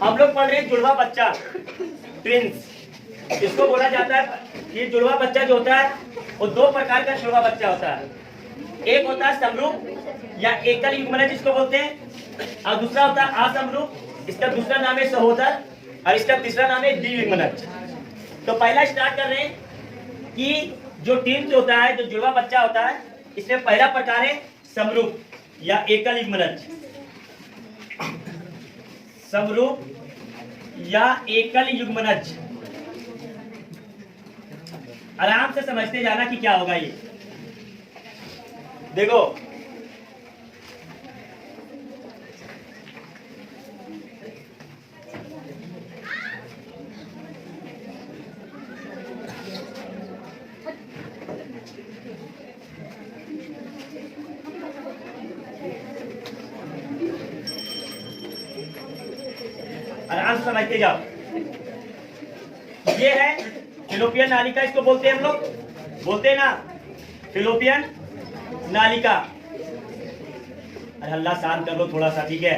हम लोग पढ़ रहे हैं जुड़वा बच्चा, ट्विंस। इसको बोला जाता है, ये जुड़वा बच्चा जो होता है वो दो प्रकार का जुड़वा बच्चा होता है। एक होता है समरूप या एकल युग्मनज जिसको बोलते हैं, और दूसरा होता है असमरूप, इसका दूसरा नाम है सहोदर, और इसका तीसरा नाम है द्वियुग्मनज। तो पहला स्टार्ट कर रहे हैं कि जो ट्विंस होता है, जो जुड़वा बच्चा होता है, इसमें पहला प्रकार है समरूप या एकल युग्मनज। समरूप या एकल युग्मनज, आराम से समझते जाना कि क्या होगा ये। देखो आराम से समझते जाओ। ये है फिलोपियन नालिका, इसको बोलते हैं हम लोग, बोलते हैं ना फिलोपियन नालिका। अरे हल्ला शांत कर लो थोड़ा सा, ठीक है।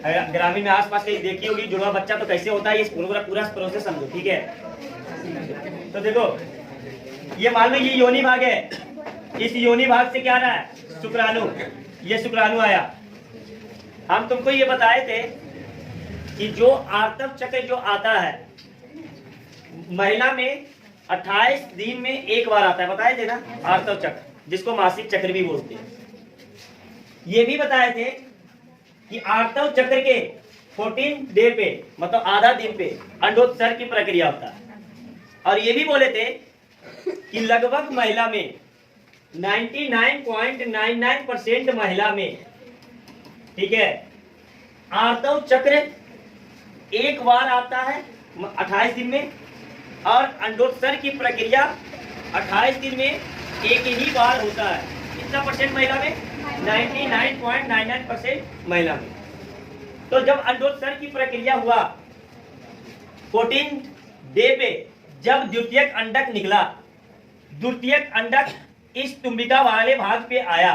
अगर ग्रामीण में आसपास कहीं देखी होगी जुड़वा बच्चा तो कैसे होता है, ये पूरा प्रोसेस समझो, ठीक है। तो देखो ये मान लो ये योनि भाग है, इस योनि भाग से क्या आ रहा है, शुक्राणु। ये शुक्राणु आया। हम तुमको ये बताए थे कि जो आर्तव चक्र जो आता है महिला में 28 दिन में एक बार आता है, बताए थे ना आर्तव चक्र, जिसको मासिक चक्र भी बोलते हैं। ये भी बताए थे कि आर्तव चक्र के 14 डे पे, मतलब आधा दिन पे अंडोत्सर्ग की प्रक्रिया होता है। और ये भी बोले थे कि लगभग महिला में 99.99% महिला में, ठीक है, आर्तव चक्र एक बार आता है 28 दिन में, और अंडोत्सर्ग की प्रक्रिया 28 दिन में एक ही बार होता है। कितना परसेंट महिला में, 99.99% महिला में। तो जब अंडोत्सर्ग की प्रक्रिया हुआ 14 डे पे, जब द्वितीयक अंडक निकला, द्वितीयक अंडक इस तुम्बिका वाले भाग पे आया,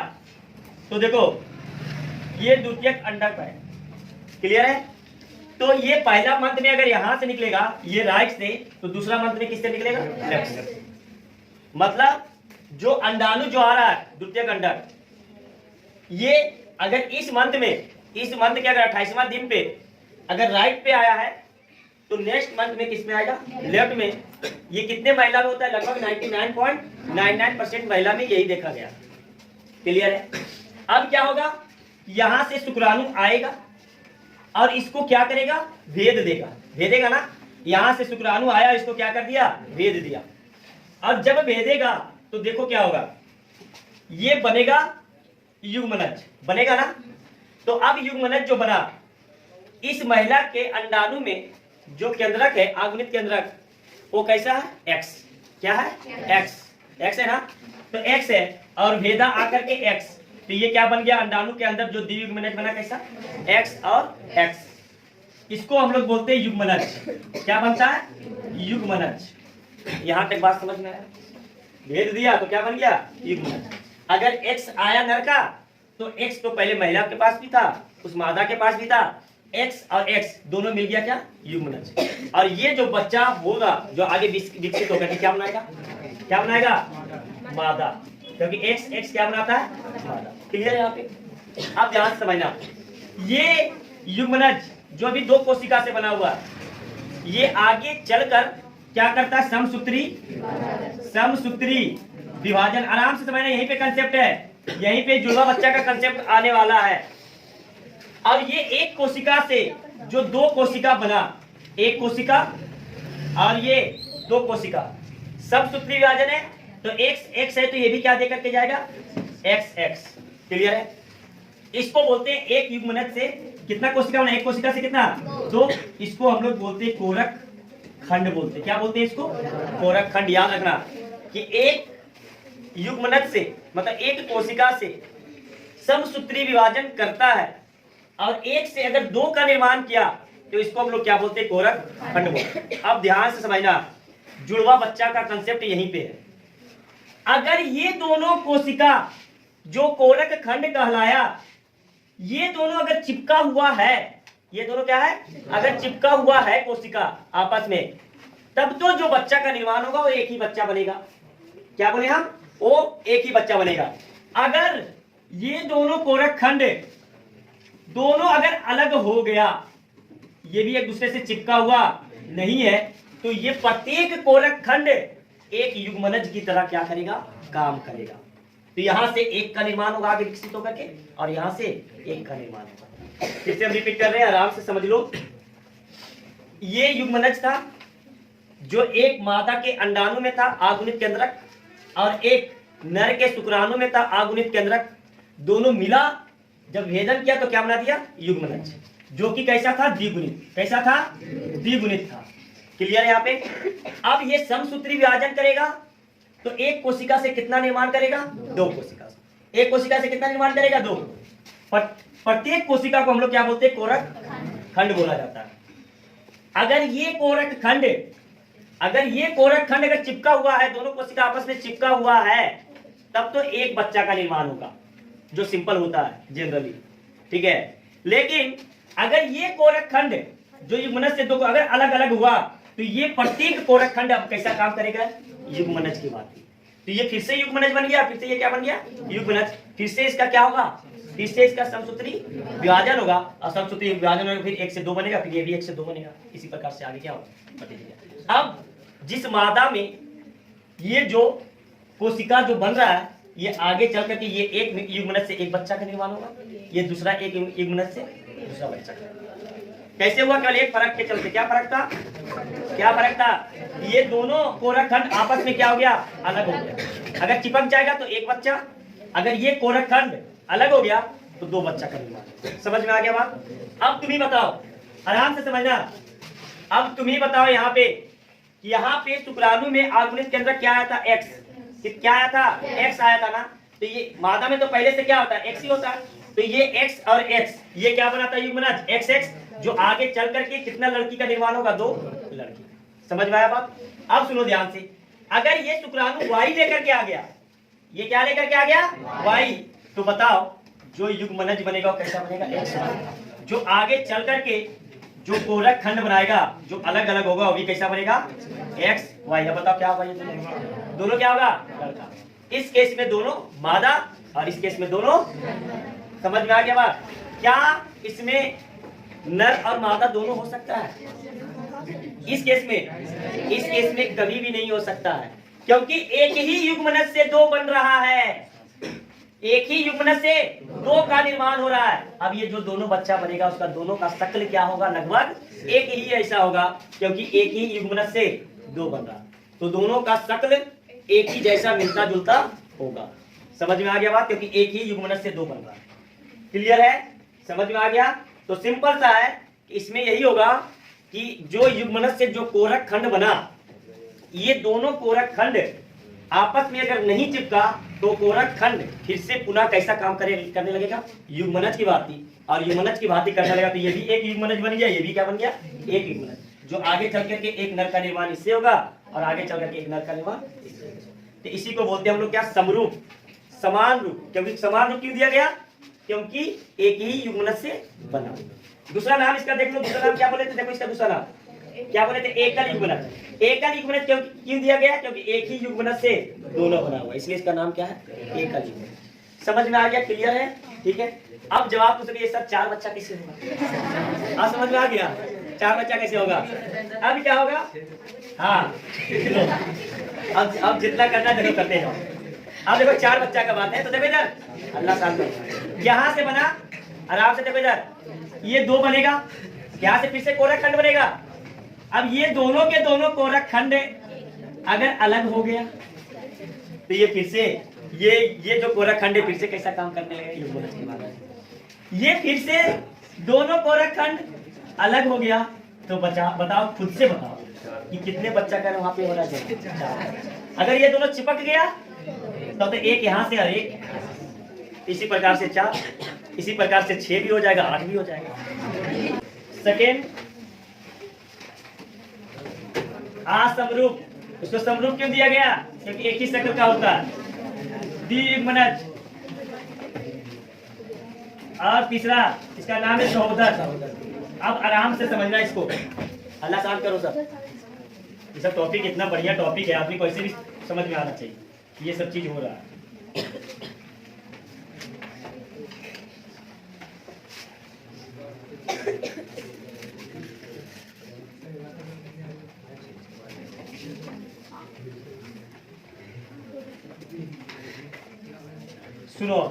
तो देखो ये द्वितीयक अंडक है, क्लियर है। तो ये पहला मंत्र में अगर यहां से निकलेगा ये राइट से, तो दूसरा मंत्र में किससे निकलेगा, लेफ्ट से। मतलब जो अंडाणु जो आ रहा है द्वितीयक अंडक, ये अगर इस मंत्र में, इस मंत्र के अगर 28वां दिन पे अगर राइट पे आया है, तो नेक्स्ट मंथ में किस में आएगा, लेफ्ट में। ये कितने महिला में होता है, लगभग 99.99% महिला में यही देखा गया, क्लियर है। अब क्या होगा, यहां से शुक्राणु आएगा और इसको क्या करेगा, भेद देगा, भेदेगा ना। यहां से शुक्राणु आया, इसको क्या कर दिया, भेद दिया। अब जब भेदेगा तो देखो क्या होगा, ये बनेगा युग्मनज, बनेगा ना। तो अब युग्मनज जो बना, इस महिला के अंडाणु में जो केंद्रक है, आगुनित केंद्रक, वो कैसा है, एक्स। क्या है, एक्स, एक्स है ना। तो एक्स है और भेदा आकर के एक्स, तो ये क्या बन गया, अंडाणु के अंदर जो द्वियुग्मनज बना, कैसा, एक्स और एक्स। इसको हम लोग बोलते हैं युग्मनज। क्या बनता है, युग्मनज। यहां तक बात समझ में आया, भेद दिया तो क्या बन गया, युग्मनज। अगर एक्स आया नर का, तो एक्स तो पहले महिला के पास भी था, उस मादा के पास भी था, एक्स और एक्स दोनों मिल गया क्या, युग्मनज। और ये जो बच्चा होगा, जो आगे विकसित होगा, क्या बनाएगा, क्या बनाएगा, मादा, क्योंकि एक्स एक्स क्या बनाता है, मादा। क्लियर है यहाँ पे। आप ध्यान से समझना, ये युग्मनज जो अभी दो कोशिका से बना हुआ, ये आगे चलकर क्या करता है, समसूत्री, समसूत्री विभाजन। आराम से समझना, यहीं पे कंसेप्ट है, यहीं पे जुड़वा बच्चा का कंसेप्ट आने वाला है। अब ये एक कोशिका से जो दो कोशिका बना, एक कोशिका और ये दो कोशिका, समसूत्री विभाजन है। तो एक्स एक्स है, तो ये भी क्या दे करके जाएगा, एक्स एक्स। क्लियर है। इसको बोलते हैं एक युग्मनज से कितना कोशिका बना, एक कोशिका से कितना, तो इसको हम लोग बोलते हैं कोरक खंड बोलते हैं। क्या बोलते हैं इसको, कोरक खंड। याद रखना कि एक युग्मनज से, मतलब एक कोशिका से समसूत्री विभाजन करता है, और एक से अगर दो का निर्माण किया, तो इसको हम लोग क्या बोलते हैं, कोरक खंड बोलते हैं। अब ध्यान से समझना, जुड़वा बच्चा का कंसेप्ट यहीं पे है। अगर ये दोनों कोशिका जो कोरक खंड कहलाया, ये दोनों अगर चिपका हुआ है, ये दोनों क्या है, अगर चिपका हुआ है कोशिका आपस में, तब तो जो बच्चा का निर्माण होगा वो एक ही बच्चा बनेगा। क्या बोले हम, वो एक ही बच्चा बनेगा। अगर ये दोनों कोरक खंड दोनों अगर अलग हो गया, ये भी एक दूसरे से चिपका हुआ नहीं है, तो ये प्रत्येक कोरक खंड एक युग्मनज की तरह क्या करेगा, काम करेगा। तो यहां से एक का निर्माण होगा आगे विकसित होकर के, और यहां से एक का निर्माण होगा। फिर से हम रिपीट कर रहे हैं, आराम से समझ लो। ये युग्मनज था जो एक मादा के अंडाणु में था आगुनित केंद्रक, और एक नर के शुक्राणु में था आगुनित केंद्रक। दोनों मिला, जब भेदन किया तो क्या बना दिया, युग्मनज, जो कि कैसा था, द्विगुणित। कैसा था, द्विगुणित था। क्लियर है यहाँ पे। अब ये समसूत्री विभाजन करेगा तो एक कोशिका से कितना निर्माण करेगा, दो कोशिका से। एक कोशिका से कितना निर्माण करेगा, दो। प्रत्येक कोशिका को हम लोग क्या बोलते हैं, कोरक खंड बोला जाता है। अगर ये कोरक खंड अगर चिपका हुआ है, दोनों कोशिका आपस में चिपका हुआ है, तब तो एक बच्चा का निर्माण होगा, जो सिंपल होता है जनरली, ठीक है। लेकिन अगर ये कोरक खंड जो युग्मनज से दो अगर अलग अलग हुआ, तो ये प्रत्येक कोरक खंड अब कैसा काम करेगा, युग्मनज की बात। तो ये फिर से युग्मनज बन गया, फिर से ये क्या बन गया, युग्मनज। फिर से इसका क्या होगा, फिर से इसका समसूत्री विभाजन होगा, और समसूत्री विभाजन होगा, फिर 1 से 2 बनेगा, फिर ये भी 1 से 2 बनेगा। इसी प्रकार से आगे क्या होगा। अब जिस मादा में ये जो कोशिका जो बन रहा है, ये आगे चल करके ये एक युग्मनज से एक बच्चा का निर्माण होगा, ये दूसरा एक युग्मनज से दूसरा बच्चा का। कैसे हुआ, केवल एक फर्क के चलते। क्या फर्क था, क्या फर्क था, ये दोनों कोरक खंड आपस में क्या हो गया, अलग हो गया। अगर चिपक जाएगा तो एक बच्चा, अगर ये कोरक खंड अलग हो गया तो दो बच्चा का निर्माण। समझ में आ गया बात। अब तुम ही बताओ, आराम से समझना। अब तुम ही बताओ यहाँ पे शुक्राणु में आगुनित केंद्र क्या आया था, एक्स। क्या आया था, एक्स आया था ना। तो ये मादा में तो पहले से क्या होता है, एक्स ही होता है। तो ये एक्स और एक्स, ये क्या बनाता है, युग्मनज एक्स एक्स, जो आगे चल करके कितना लड़की का निर्माण होगा, दो लड़की। समझ में आया बात। अब सुनो ध्यान से, अगर ये शुक्राणु वाई लेकर के आ गया, ये क्या लेकर के आ गया, वाई, तो बताओ जो युग्मनज बनेगा वो कैसा बनेगा, एक्स। जो आगे चल करके जो कोरक खंड बनाएगा, जो अलग अलग होगा, वो भी कैसा बनेगा, एक्स वाई। अब बताओ क्या होगा, ये दोनों क्या होगा, लड़का। इस केस में दोनों मादा, और इस केस में दोनों। समझ में आ गया बात। क्या इसमें नर और मादा दोनों हो सकता है, इस केस में कभी भी नहीं हो सकता है, क्योंकि एक ही युग्मनज से दो बन रहा है, एक ही युग्मनज से दो का निर्माण हो रहा है। अब ये जो दोनों बच्चा बनेगा, उसका दोनों का शक्ल क्या होगा, लगभग एक ही ऐसा होगा, क्योंकि एक ही युग्मनज से दो बन रहा, तो दोनों का शक्ल एक ही जैसा मिलता जुलता होगा। समझ में आ गया बात, क्योंकि एक ही युग्मनज से दो बन रहा है। क्लियर है, समझ में आ गया। तो सिंपल सा है कि इसमें यही होगा कि जो युग्मनज से जो कोरक खंड बना, ये दोनों कोरक खंड आपस में अगर नहीं चिपका, तो कोरक खंड फिर से पुनः कैसा काम करने लगेगा, युग्मनज की भांति। और युग्मनज की भांति करने लगेगा, तो ये भी एक युग्मनज बन गया, ये भी क्या बन गया, एक युग्मनज। जो आगे चल करके एक नर का निर्माण इससे होगा, और आगे चल करके एक नर का निर्माण इससे होगा। तो इसी को बोलते हैं हम लोग क्या, समरूप, समान रूप। क्योंकि समान रूप क्यों दिया गया, क्योंकि एक ही युग्मनज से बना। दूसरा नाम इसका देख लो, दूसरा नाम क्या बोले थे, देखो इसका दूसरा नाम क्या बोले थे, एकल युग्मनज। एकल युग्मनज क्यों दिया गया, क्योंकि एक ही युग्मनज से दोनों बना हुआ, इसलिए इसका नाम क्या है, एकल युग्मनज। समझ में आ गया, क्लियर है, ठीक है। अब जवाब पूछ रही है, सर 4 बच्चा कैसे होगा, हाँ समझ में आ गया, 4 बच्चा कैसे होगा। अब क्या होगा, हाँ अब जितना करना है करते जाओ। अब देखो 4 बच्चा का बात है, तो देखो इधर अल्लाह साहब यहाँ से बना, आराम से देखो इधर, ये 2 बनेगा, यहाँ से फिर से कोरक खंड बनेगा। अब ये दोनों के दोनों कोरक खंड अगर अलग हो गया, तो ये फिर से ये जो कोरक खंड है फिर से कैसा काम करने लगेगा, ये फिर से दोनों कोरक खंड अलग हो गया। तो बताओ, खुद से बताओ कि कितने बच्चा का वहां पे होना चाहिए। अगर ये दोनों चिपक गया तो एक यहाँ से और एक, इसी प्रकार से 4, इसी प्रकार से 6 भी हो जाएगा, 8 भी हो जाएगा। सेकेंड, असमरूप। इसको समरूप क्यों दिया गया, क्योंकि एक ही शक्ल का होता है, द्वियुग्मनज। और तीसरा इसका नाम है सहोदर। अब आराम से समझना इसको। अल्लाह शांत करो सब। ये सब टॉपिक इतना बढ़िया टॉपिक है, आदमी को ऐसे भी समझ में आना चाहिए ये सब चीज हो रहा है। सुनो,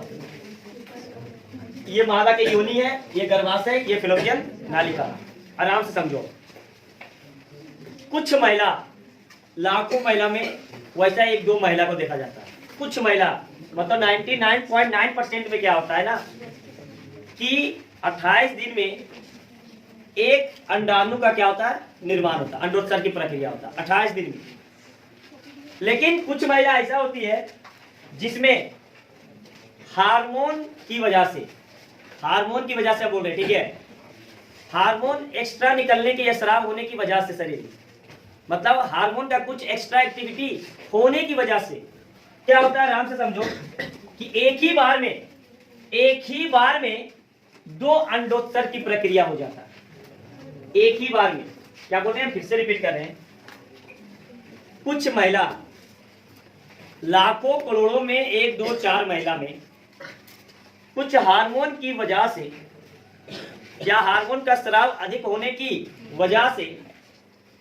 ये मादा के योनि है, ये गर्भाशय, ये फिलोपियन नालिका। आराम से समझो। कुछ महिला, लाखों महिला में वैसा एक दो महिला को देखा जाता है। कुछ महिला मतलब 99.9% में क्या होता है ना कि 28 दिन में एक अंडाणु का क्या होता है, निर्माण होता है, अंडोत्सर्ग की प्रक्रिया होता है 28 दिन में। लेकिन कुछ महिला ऐसा होती है जिसमें हार्मोन की वजह से बोल रहे, ठीक है, हार्मोन एक्स्ट्रा निकलने के या स्राव होने की वजह से, शरीर मतलब हार्मोन का कुछ एक्स्ट्रा एक्टिविटी होने की वजह से क्या होता है, आराम से समझो कि एक ही बार में दो अंडोत्सर्ग की प्रक्रिया हो जाता है। एक ही बार में, क्या बोल रहे हैं, फिर से रिपीट कर रहे हैं। कुछ महिला, लाखों करोड़ों में 1 2 4 महिला में कुछ हार्मोन की वजह से या हार्मोन का स्राव अधिक होने की वजह से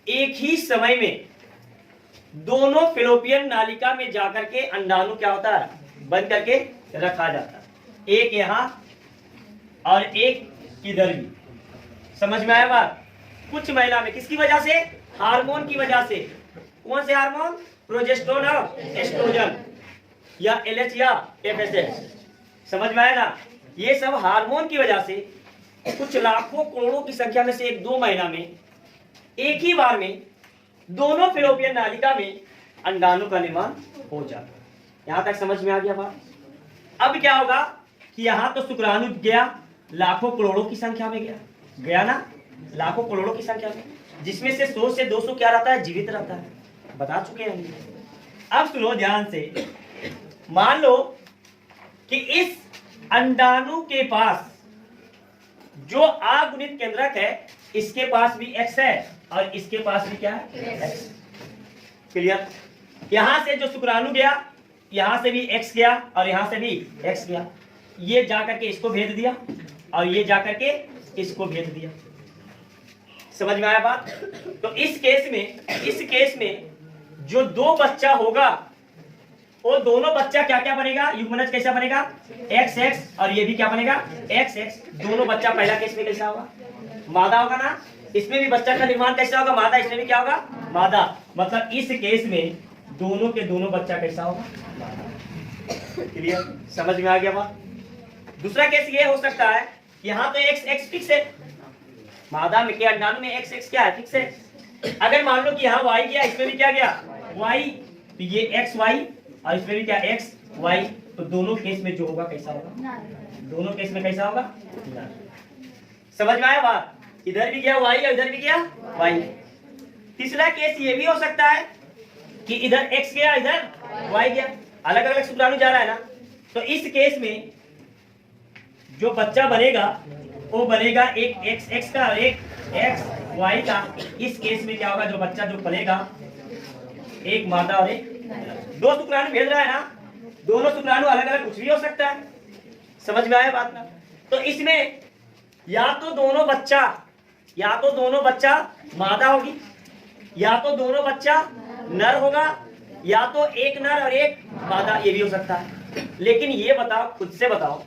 एक ही समय में दोनों फिलोपियन नालिका में जाकर के अंडाणु क्या होता है, बंद करके रखा जाता है। एक यहाँ और एक इधर भी। समझ में आया बात? कुछ महिला में किसकी वजह से, हार्मोन की वजह से। कौन से हार्मोन, प्रोजेस्टेरोन और एस्ट्रोजन या LH या FSH। समझ में आया ना? ये सब हार्मोन की वजह से कुछ लाखों करोड़ों की संख्या में से 1 2 महिला में एक ही बार में दोनों फिलोपियन नालिका में अंडाणु का निर्माण हो जाता है। यहां तक समझ में आ गया बात? अब क्या होगा कि यहां तो शुक्राणु गया, लाखों करोड़ों की संख्या में गया ना, लाखों करोड़ों की संख्या में, जिसमें से 100 से 200 क्या रहता है, जीवित रहता है। बता चुके हैं। अब सुनो ध्यान से, मान लो कि इस अंडाणु के पास जो अगुणित केंद्रक है, इसके पास भी X है और इसके पास भी क्या है, X। क्लियर? यहां से जो शुक्राणु गया, यहां से भी X गया और यहां से भी X गया। ये जाकर के इसको भेज दिया और ये जाकर के इसको भेज दिया। समझ में आया बात? तो इस केस में जो 2 बच्चा होगा, वो दोनों बच्चा क्या क्या बनेगा, युग्मनज कैसा बनेगा, XX, और ये भी क्या बनेगा, XX। दोनों बच्चा पहला केस में कैसा होगा, मादा होगा ना। इसमें भी बच्चा का निर्माण कैसा होगा, मादा। इसमें भी क्या होगा, मादा। मतलब इस केस में दोनों के दोनों बच्चा कैसा होगा, मादा। क्लियर? समझ में आ गया बात? दूसरा केस ये हो सकता है, यहाँ तो XX फिक्स है, मादा में के अंडाणु में XX क्या है, फिक्स है। अगर मान लो कि यहाँ Y गया, इसमें भी क्या गया, Y, तो ये XY और इसमें भी क्या, XY। तो दोनों केस में जो होगा कैसा होगा, दोनों केस में कैसा होगा, समझ में आया बात? इधर भी गया Y और इधर भी गया Y। तीसरा केस ये भी हो सकता है कि इधर X गया, इधर Y गया, अलग अलग शुक्राणु जा रहा है ना। तो इस केस में जो बच्चा बनेगा वो बनेगा एक XX का और एक XY का। इस केस में क्या होगा, जो बच्चा जो पलेगा, एक मादा और एक, 2 शुक्राणु भेज रहा है ना, दोनों शुक्राणु अलग अलग कुछ भी हो सकता है। समझ में आया बात ना? तो इसमें या तो दोनों बच्चा मादा होगी, या तो दोनों बच्चा नर होगा, या तो एक नर और एक मादा, ये भी हो सकता है। लेकिन ये बताओ, खुद से बताओ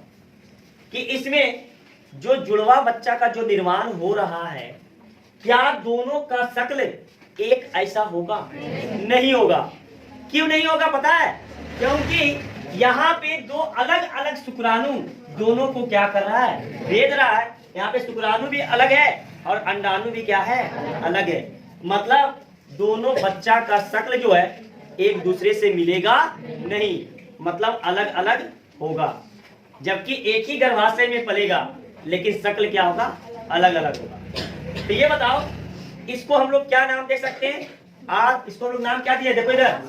कि इसमें जो जुड़वा बच्चा का जो निर्माण हो रहा है, क्या दोनों का शक्ल एक ऐसा होगा? नहीं होगा। क्यों नहीं होगा पता है? क्योंकि यहाँ पे 2 अलग अलग शुक्राणु दोनों को क्या कर रहा है, भेज रहा है। यहाँ पे शुक्राणु भी अलग है और अंडाणु भी क्या है, अलग है। मतलब दोनों बच्चा का शक्ल जो है एक दूसरे से मिलेगा नहीं, मतलब अलग अलग होगा। जबकि एक ही गर्भाशय में पलेगा, लेकिन शक्ल क्या होगा, अलग अलग होगा। तो ये बताओ, इसको हम लोग क्या नाम दे सकते हैं? इसको हम लोग नाम क्या दिए, देखो इधर,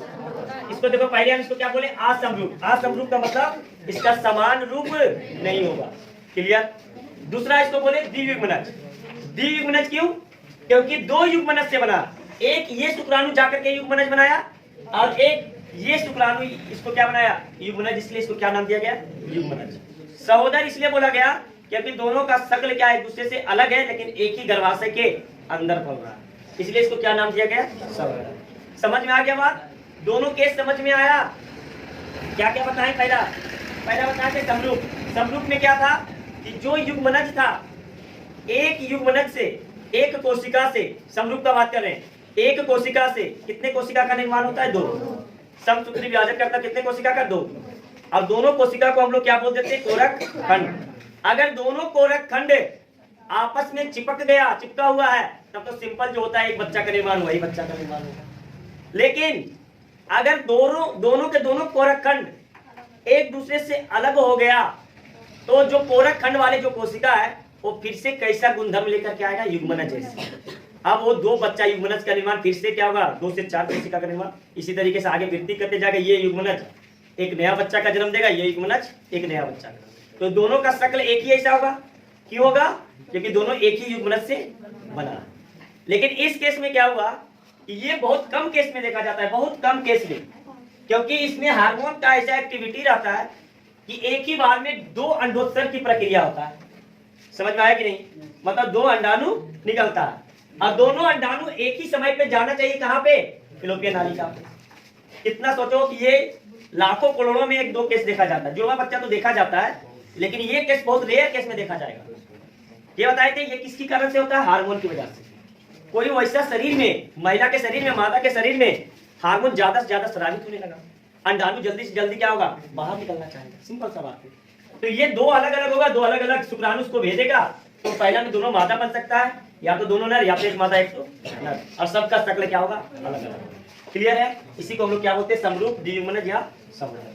इसको देखो, पहले हम इसको क्या बोले, असमरूप। असमरूप का मतलब इसका समान रूप नहीं होगा। क्लियर? दूसरा इसको बोले द्वियुग्मनज। द्वियुग्मनज क्यों? क्योंकि दो युग्मनज से बना। एक ये शुक्राणु जाकर के युग्मनज बनाया और एक ये शुक्राणु इसको क्या बनाया? युग्मनज। इसलिए इसको क्या नाम दिया गया? युग्मनज। सहोदर इसलिए बोला गया क्योंकि दोनों का शक्ल क्या है? एक दूसरे से अलग है, लेकिन एक ही गर्भाशय के अंदर पल रहा है, इसलिए इसको क्या नाम दिया गया? सहोदर। समझ में आ गया बात? दोनों केस समझ में आया? क्या क्या बताएं? पहला बताएं थे समरूप। समरूप में क्या था कि जो युग्मनज था, एक युग्मनज से, एक कोशिका से, समरूप का बात कर रहे हैं, एक कोशिका से कितने कोशिका का निर्माण होता है? दो। समसूत्री विभाजन करता कितने कोशिका का? दो। और दोनों कोशिका को हम लोग क्या बोल देते हैं? कोरक खंड। अगर दोनों कोरक खंड आपस में चिपका हुआ है, तब तो सिंपल जो होता है एक बच्चा का निर्माण हुआ, ही बच्चा का निर्माण होगा। लेकिन अगर दोनों के दोनों कोरक खंड एक दूसरे से अलग हो गया, तो जो कोरक खंड वाले जो कोशिका है वो फिर से कैसा गुणधर्म लेकर के आएगा? युग्मनज जैसे। अब वो दो बच्चा युग्मनज का निर्माण फिर से क्या होगा? 2 से 4 कोशिका का निर्माण। इसी तरीके से आगे वृद्धि करते जाएगा। ये युग्मनज एक नया बच्चा का जन्म देगा, ये युग्मनज एक नया बच्चा का। तो दोनों का शक्ल एक ही ऐसा होगा। क्यों होगा? क्योंकि दोनों एक ही युग्मनज से बना। लेकिन इस केस में क्या हुआ कि ये बहुत कम केस में देखा जाता है, बहुत कम केस में, क्योंकि इसमें हार्मोन का ऐसा एक्टिविटी रहता है कि एक ही बार में 2 अंडोत्सर्ग की प्रक्रिया होता है। समझ में आया कि नहीं? मतलब 2 अंडाणु निकलता है और दोनों अंडाणु एक ही समय पे जाना चाहिए। कहां पे? फिलोपियन नालिका पे। इतना सोचो कि ये लाखों करोड़ों में 1-2 केस देखा जाता है। जुड़वा बच्चा तो देखा जाता है, लेकिन ये केस बहुत रेयर केस में देखा जाएगा। ये बताए थे ये किसकी कारण से होता है? हार्मोन की वजह से। कोई वैसा शरीर में, महिला के शरीर में, मादा के शरीर में हार्मोन ज्यादा से ज्यादा स्रावित होने लगा, अंडाणु जल्दी से जल्दी क्या होगा? बाहर निकलना चाहेगा। सिंपल सा बात है। तो ये 2 अलग अलग होगा, 2 अलग अलग शुक्राणु उसको भेजेगा। तो पहला में दोनों मादा बन सकता है, या तो दोनों नर, या तो एक मादा एक तो नर, और सबका शक्ल क्या होगा? अलग अलग। क्लियर है? इसी को हम लोग क्या बोलते हैं? समरूप, द्वियुग्मनज या सहोदर।